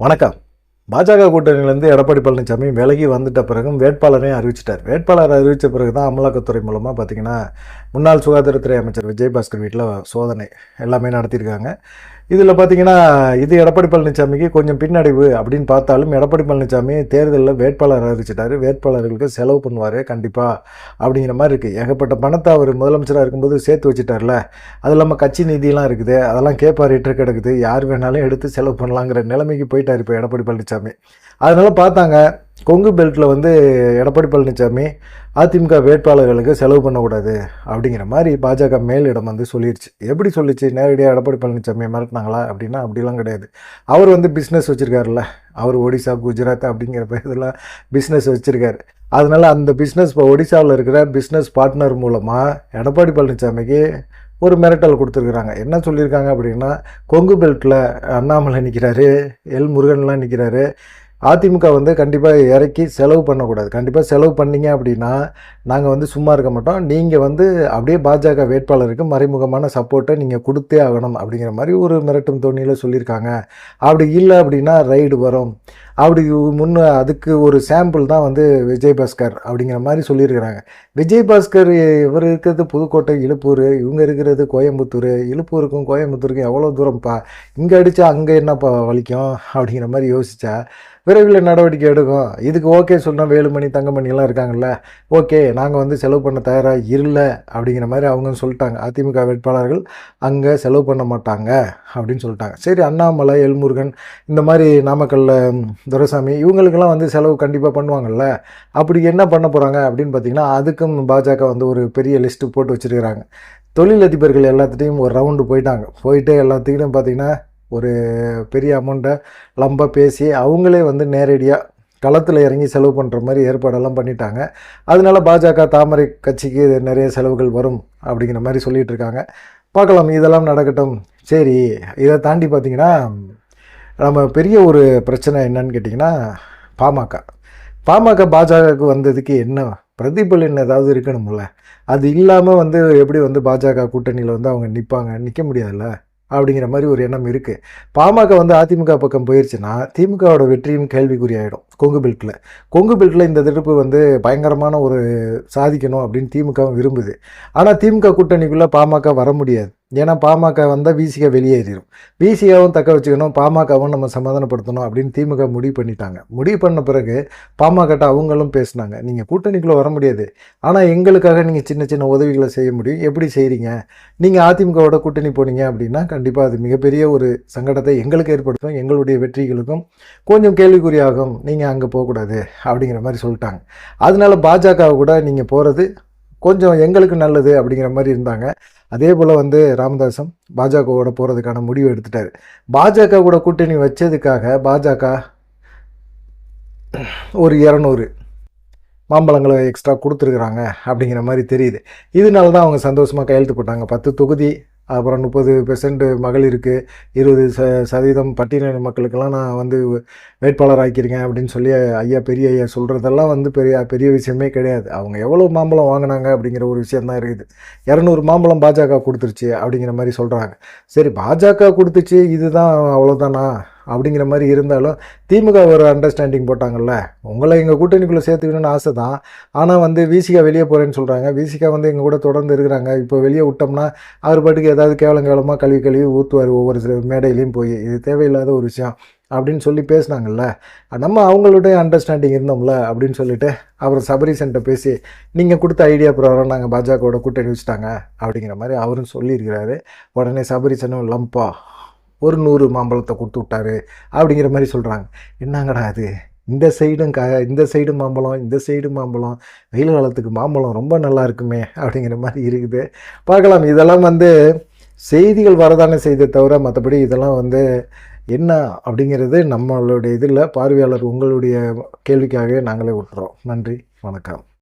வணக்கம். பாஜக கூட்டணியிலேருந்து எடப்பாடி பழனிசாமி விலகி வந்துட்ட பிறகும் வேட்பாளரையும் அறிவிச்சிட்டார். வேட்பாளர் அறிவித்த பிறகு தான் அமலாக்கத்துறை மூலமாக பார்த்திங்கன்னா முன்னாள் சுகாதாரத்துறை அமைச்சர் விஜயபாஸ்கர் வீட்டில் சோதனை எல்லாமே நடத்தியிருக்காங்க. இதில் பார்த்திங்கன்னா இது எடப்பாடி பழனிசாமிக்கு கொஞ்சம் பின்னடைவு அப்படின்னு பார்த்தாலும் எடப்பாடி பழனிசாமி தேர்தலில் வேட்பாளர் அறிவிச்சிட்டார். வேட்பாளர்களுக்கு செலவு பண்ணுவார் கண்டிப்பாக அப்படிங்கிற மாதிரி இருக்குது. ஏகப்பட்ட பணத்தை அவர் முதலமைச்சராக இருக்கும்போது சேர்த்து வச்சுட்டார்ல, அது இல்லாமல் கட்சி நிதியெலாம் இருக்குது, அதெல்லாம் கேப்பாரிட்டு கிடக்குது, யார் வேணாலும் எடுத்து செலவு பண்ணலாங்கிற நிலைமைக்கு போயிட்டார் இப்போ எடப்பாடி பழனிசாமி. அதனால் பார்த்தாங்க கொங்கு பெல்ட்டில் எடப்பாடி பழனிசாமி அதிமுக வேட்பாளர்களுக்கு செலவு பண்ணக்கூடாது அப்படிங்கிற மாதிரி பாஜக மேலிடம் சொல்லிடுச்சு. எப்படி சொல்லிச்சு? நேரடியாக எடப்பாடி பழனிசாமியை மிரட்டினாங்களா அப்படின்னா அப்படிலாம் கிடையாது. அவர் பிஸ்னஸ் வச்சுருக்காருல்ல, அவர் ஒடிசா குஜராத் அப்படிங்கிற இதெல்லாம் பிஸ்னஸ் வச்சுருக்காரு. அதனால் அந்த பிஸ்னஸ் இப்போ ஒடிசாவில் இருக்கிற பிஸ்னஸ் பார்ட்னர் மூலமாக எடப்பாடி பழனிசாமிக்கு ஒரு மிரட்டல் கொடுத்துருக்குறாங்க. என்ன சொல்லியிருக்காங்க அப்படின்னா, கொங்கு பெல்ட்டில் அண்ணாமலை நிற்கிறாரு, எல் முருகன்லாம் நிற்கிறாரு, அதிமுக கண்டிப்பாக இறக்கி செலவு பண்ணக்கூடாது. கண்டிப்பாக செலவு பண்ணிங்க அப்படின்னா நாங்கள் சும்மா இருக்க மாட்டோம், நீங்கள் அப்படியே பாஜக வேட்பாளருக்கு மறைமுகமான சப்போர்ட்டை நீங்கள் கொடுத்தே ஆகணும் அப்படிங்கிற மாதிரி ஒரு மிரட்டும் தோணியில் சொல்லியிருக்காங்க. அப்படி இல்லை அப்படின்னா ரைடு வரும், அப்படி அதுக்கு ஒரு சாம்பிள் தான் விஜயபாஸ்கர் அப்படிங்கிற மாதிரி சொல்லியிருக்கிறாங்க. விஜயபாஸ்கர் இவர் இருக்கிறது புதுக்கோட்டை, இழுப்பூர், இவங்க இருக்கிறது கோயம்புத்தூர். இழுப்பூருக்கும் கோயம்புத்தூருக்கும் எவ்வளோ தூரம்ப்பா, இங்கே அடித்தா அங்கே என்னப்பா வலிக்கும் அப்படிங்கிற மாதிரி யோசித்தா விரைவில் நடவடிக்கை எடுக்கும். இதுக்கு ஓகே சொன்னால் வேலுமணி தங்கமணிலாம் இருக்காங்கல்ல, ஓகே நாங்கள் செலவு பண்ண தயாராக இல்லை அப்படிங்கிற மாதிரி அவங்க சொல்லிட்டாங்க. அதிமுக வேட்பாளர்கள் அங்கே செலவு பண்ண மாட்டாங்க அப்படின்னு சொல்லிட்டாங்க. சரி, அண்ணாமலை, எல்முருகன், இந்த மாதிரி நாமக்கல்லில் துரைசாமி இவங்களுக்கெல்லாம் செலவு கண்டிப்பாக பண்ணுவாங்கள்ல, அப்படி என்ன பண்ண போகிறாங்க அப்படின்னு பார்த்திங்கன்னா அதுக்கும் பாஜக ஒரு பெரிய லிஸ்ட்டு போட்டு வச்சுருக்கிறாங்க. தொழிலதிபர்கள் எல்லாத்துட்டையும் ஒரு ரவுண்டு போயிட்டு எல்லாத்துக்கிட்டையும் பார்த்திங்கன்னா ஒரு பெரிய அமௌண்ட்டை லம்பாக பேசி அவங்களே நேரடியாக களத்தில் இறங்கி செலவு பண்ணுற மாதிரி ஏற்பாடெல்லாம் பண்ணிட்டாங்க. அதனால பாஜக தாமரை கட்சிக்கு நிறைய செலவுகள் வரும் அப்படிங்கிற மாதிரி சொல்லிகிட்டு இருக்காங்க. பார்க்கலாம், இதெல்லாம் நடக்கட்டும். சரி, இதை தாண்டி பார்த்திங்கன்னா நம்ம பெரிய ஒரு பிரச்சனை என்னன்னு கேட்டிங்கன்னா பாமக பாஜகவுக்கு வந்ததுக்கு என்ன பிரதிபலன் ஏதாவது இருக்கணும்ல. அது இல்லாமல் எப்படி பாஜக கூட்டணியில் அவங்க நிற்க முடியாதுல்ல அப்படிங்கிற மாதிரி ஒரு எண்ணம் இருக்குது. பாமக அதிமுக பக்கம் போயிடுச்சுன்னா திமுகவோட வெற்றியும் கேள்விக்குறியாயிடும். கொங்கு பெல்ட்டில் இந்த தடுப்பு பயங்கரமான ஒரு சாதிக்கணும் அப்படின்னு திமுகவும் விரும்புது. ஆனால் திமுக கூட்டணிக்குள்ளே பாமக வர முடியாது. ஏன்னா பாமக விசிக வெளியேறிடும். விசிகாவும் தக்க வச்சுக்கணும், பாமகவும் நம்ம சமாதானப்படுத்தணும் அப்படின்னு திமுக முடிவு பண்ணிட்டாங்க. முடிவு பண்ண பிறகு பாமகட்ட அவங்களும் பேசினாங்க, நீங்கள் கூட்டணிக்குள்ளே வர முடியாது, ஆனால் எங்களுக்காக நீங்கள் சின்ன சின்ன உதவிகளை செய்ய முடியும், எப்படி செய்கிறீங்க? நீங்கள் அதிமுகவோட கூட்டணி போனீங்க அப்படின்னா கண்டிப்பாக அது மிகப்பெரிய ஒரு சங்கடத்தை எங்களுக்கு ஏற்படுத்தும், எங்களுடைய வெற்றிகளுக்கும் கொஞ்சம் கேள்விக்குறியாகும், நீங்கள் அங்கே போகக்கூடாது அப்படிங்கிற மாதிரி சொல்லிட்டாங்க. அதனால பாஜக கூட நீங்கள் போகிறது கொஞ்சம் எங்களுக்கு நல்லது அப்படிங்கிற மாதிரி இருந்தாங்க. அதே போல் ராமதாசும் பாஜகவோட போகிறதுக்கான முடிவு எடுத்துட்டார். பாஜக கூட கூட்டணி வச்சதுக்காக பாஜக ஒரு 200 மாம்பழங்களை எக்ஸ்ட்ரா கொடுத்துருக்குறாங்க அப்படிங்கிற மாதிரி தெரியுது. இதனால தான் அவங்க சந்தோஷமாக கையெழுத்து போட்டாங்க. 10 தொகுதி, அப்புறம் 30% மகளிருக்கு, 20% பட்டியலின மக்களுக்கெல்லாம் நான் வேட்பாளர் ஆக்கியிருக்கேன் அப்படின்னு சொல்லி பெரிய ஐயா சொல்கிறதெல்லாம் பெரிய விஷயமே கிடையாது. அவங்க எவ்வளோ மாம்பழம் வாங்கினாங்க அப்படிங்கிற ஒரு விஷயந்தான் இருக்குது. 200 மாம்பழம் பாஜக கொடுத்துருச்சு அப்படிங்கிற மாதிரி சொல்கிறாங்க. சரி, பாஜக கொடுத்துச்சு, இதுதான் அவ்வளோதானா அப்படிங்கிற மாதிரி இருந்தாலும் திமுக ஒரு அண்டர்ஸ்டாண்டிங் போட்டாங்கல்ல, உங்களை எங்கள் கூட்டணிக்குள்ளே சேர்த்துக்கணும்னு ஆசை தான், ஆனால் விசிகா வெளியே போகிறேன்னு சொல்கிறாங்க, விசிகா எங்கள் கூட தொடர்ந்து இருக்கிறாங்க, இப்போ வெளியே விட்டோம்னா அவர் பாட்டுக்கு ஏதாவது கேவலமாக கழுவி ஊற்றுவார் ஒவ்வொரு மேடையிலையும் போய், இது தேவையில்லாத ஒரு விஷயம் அப்படின்னு சொல்லி பேசினாங்கல்ல, நம்ம அவங்களுடைய அண்டர்ஸ்டாண்டிங் இருந்தோம்ல அப்படின்னு சொல்லிட்டு அவர் சபரீசன்ட்ட பேசி நீங்கள் கொடுத்த ஐடியா பிரகாரம் நாங்கள் பாஜகவோட கூட்டணி வச்சுட்டாங்க அப்படிங்கிற மாதிரி அவரும் சொல்லியிருக்கிறாரு. உடனே சபரீசனும் லம்பா ஒரு 100 மாம்பழத்தை கொடுத்து விட்டாரு அப்படிங்கிற மாதிரி சொல்கிறாங்க. என்னங்கடா அது, இந்த சைடும் மாம்பழம், இந்த சைடு மாம்பழம், வெயில் காலத்துக்கு மாம்பழம் ரொம்ப நல்லா இருக்குமே அப்படிங்கிற மாதிரி இருக்குது. பார்க்கலாம், இதெல்லாம் செய்திகள் வரதானே செய்தே தவிர மற்றபடி இதெல்லாம் என்ன அப்படிங்கிறது நம்மளுடைய இதில் பார்வையாளர் உங்களுடைய கேள்விக்காகவே நாங்களே விட்டுறோம். நன்றி, வணக்கம்.